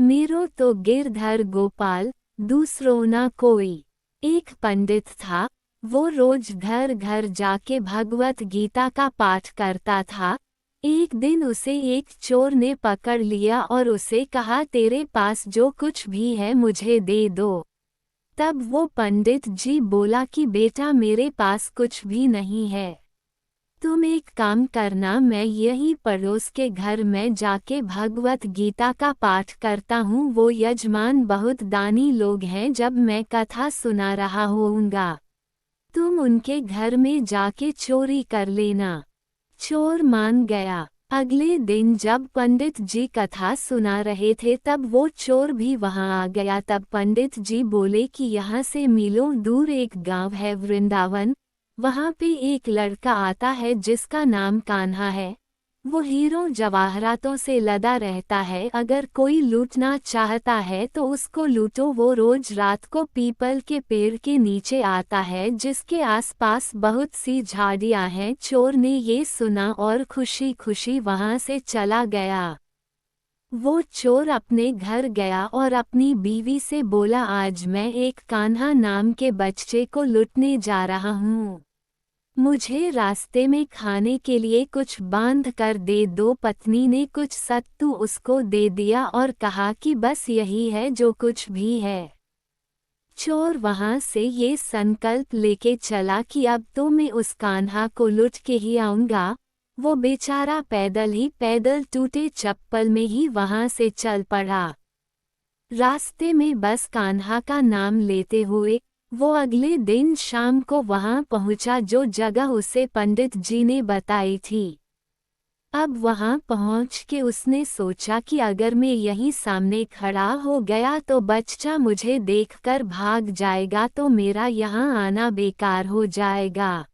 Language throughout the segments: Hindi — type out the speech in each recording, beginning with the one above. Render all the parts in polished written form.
मेरो तो गिरधर गोपाल, दूसरो ना कोई। एक पंडित था, वो रोज घर घर जाके भगवत गीता का पाठ करता था। एक दिन उसे एक चोर ने पकड़ लिया और उसे कहा, तेरे पास जो कुछ भी है मुझे दे दो। तब वो पंडित जी बोला कि बेटा, मेरे पास कुछ भी नहीं है। तुम एक काम करना, मैं यही पड़ोस के घर में जाके भगवत गीता का पाठ करता हूँ। वो यजमान बहुत दानी लोग हैं, जब मैं कथा सुना रहा होऊंगा तुम उनके घर में जाके चोरी कर लेना। चोर मान गया। अगले दिन जब पंडित जी कथा सुना रहे थे तब वो चोर भी वहां आ गया। तब पंडित जी बोले कि यहाँ से मीलों दूर एक गांव है वृंदावन, वहां पे एक लड़का आता है जिसका नाम कान्हा है। वो हीरों जवाहरातों से लदा रहता है। अगर कोई लूटना चाहता है तो उसको लूटो। वो रोज रात को पीपल के पेड़ के नीचे आता है जिसके आसपास बहुत सी झाड़ियां हैं। चोर ने ये सुना और खुशी खुशी वहां से चला गया। वो चोर अपने घर गया और अपनी बीवी से बोला, आज मैं एक कान्हा नाम के बच्चे को लूटने जा रहा हूँ, मुझे रास्ते में खाने के लिए कुछ बांध कर दे दो। पत्नी ने कुछ सत्तू उसको दे दिया और कहा कि बस यही है जो कुछ भी है। चोर वहां से ये संकल्प लेके चला कि अब तो मैं उस कान्हा को लूट के ही आऊंगा। वो बेचारा पैदल टूटे चप्पल में ही वहां से चल पड़ा। रास्ते में बस कान्हा का नाम लेते हुए वो अगले दिन शाम को वहां पहुंचा जो जगह उसे पंडित जी ने बताई थी। अब वहां पहुंच के उसने सोचा कि अगर मैं यहीं सामने खड़ा हो गया तो बच्चा मुझे देखकर भाग जाएगा, तो मेरा यहां आना बेकार हो जाएगा।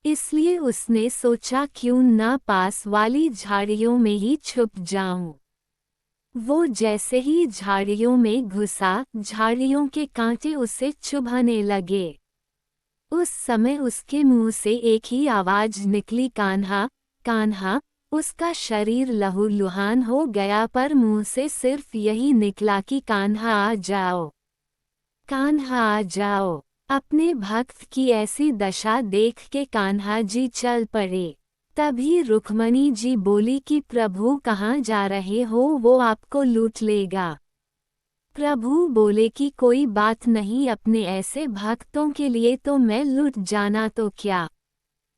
इसलिए उसने सोचा क्यों ना पास वाली झाड़ियों में ही छुप जाऊं। वो जैसे ही झाड़ियों में घुसा, झाड़ियों के कांटे उसे चुभाने लगे। उस समय उसके मुंह से एक ही आवाज निकली, कान्हा कान्हा। उसका शरीर लहूलुहान हो गया पर मुंह से सिर्फ यही निकला कि कान्हा आ जाओ, कान्हा आ जाओ। अपने भक्त की ऐसी दशा देख के कान्हा जी चल पड़े। तभी रुक्मणी जी बोली कि प्रभु कहाँ जा रहे हो, वो आपको लूट लेगा। प्रभु बोले कि कोई बात नहीं, अपने ऐसे भक्तों के लिए तो मैं लूट जाना तो क्या,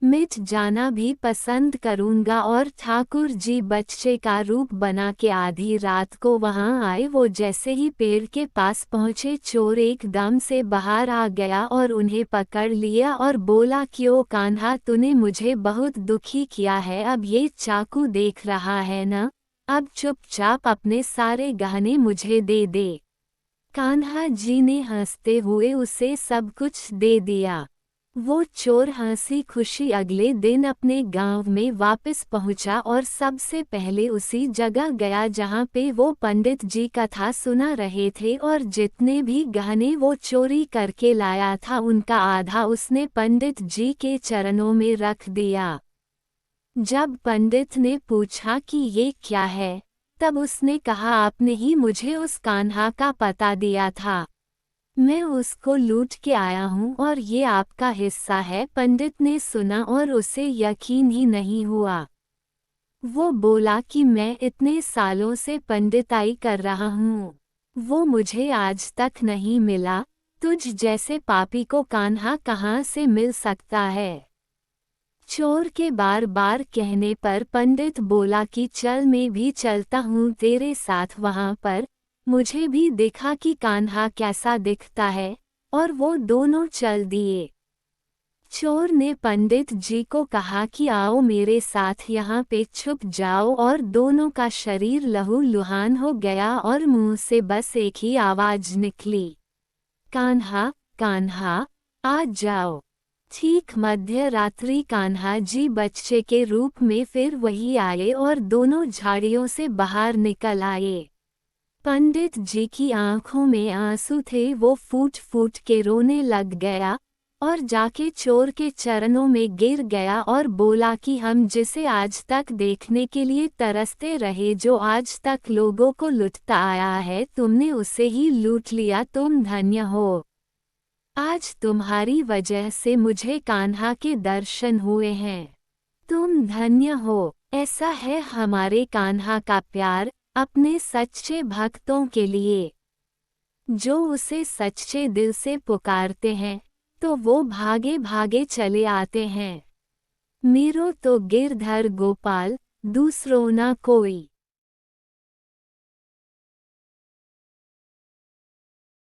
मिट जाना भी पसंद करूंगा। और ठाकुर जी बच्चे का रूप बना के आधी रात को वहां आए। वो जैसे ही पेड़ के पास पहुंचे, चोर एकदम से बाहर आ गया और उन्हें पकड़ लिया और बोला कि ओ कान्हा, तूने मुझे बहुत दुखी किया है। अब ये चाकू देख रहा है ना, अब चुपचाप अपने सारे गहने मुझे दे दे। कान्हा जी ने हंसते हुए उसे सब कुछ दे दिया। वो चोर हंसी खुशी अगले दिन अपने गांव में वापस पहुंचा और सबसे पहले उसी जगह गया जहां पे वो पंडित जी कथा सुना रहे थे। और जितने भी गहने वो चोरी करके लाया था उनका आधा उसने पंडित जी के चरणों में रख दिया। जब पंडित ने पूछा कि ये क्या है, तब उसने कहा, आपने ही मुझे उस कान्हा का पता दिया था, मैं उसको लूट के आया हूँ और ये आपका हिस्सा है। पंडित ने सुना और उसे यकीन ही नहीं हुआ। वो बोला कि मैं इतने सालों से पंडिताई कर रहा हूँ, वो मुझे आज तक नहीं मिला। तुझ जैसे पापी को कान्हा कहाँ से मिल सकता है। चोर के बार बार कहने पर पंडित बोला कि चल, मैं भी चलता हूँ तेरे साथ वहाँ पर, मुझे भी देखा कि कान्हा कैसा दिखता है। और वो दोनों चल दिए। चोर ने पंडित जी को कहा कि आओ मेरे साथ यहाँ पे छुप जाओ, और दोनों का शरीर लहूलुहान हो गया और मुंह से बस एक ही आवाज निकली, कान्हा कान्हा आ जाओ। ठीक मध्य रात्रि कान्हा जी बच्चे के रूप में फिर वही आए और दोनों झाड़ियों से बाहर निकल आए। पंडित जी की आंखों में आंसू थे, वो फूट फूट के रोने लग गया और जाके चोर के चरणों में गिर गया और बोला कि हम जिसे आज तक देखने के लिए तरसते रहे, जो आज तक लोगों को लूटता आया है, तुमने उसे ही लूट लिया। तुम धन्य हो। आज तुम्हारी वजह से मुझे कान्हा के दर्शन हुए हैं। तुम धन्य हो। ऐसा है हमारे कान्हा का प्यार अपने सच्चे भक्तों के लिए। जो उसे सच्चे दिल से पुकारते हैं तो वो भागे भागे चले आते हैं। मेरो तो गिरधर गोपाल, दूसरों ना कोई।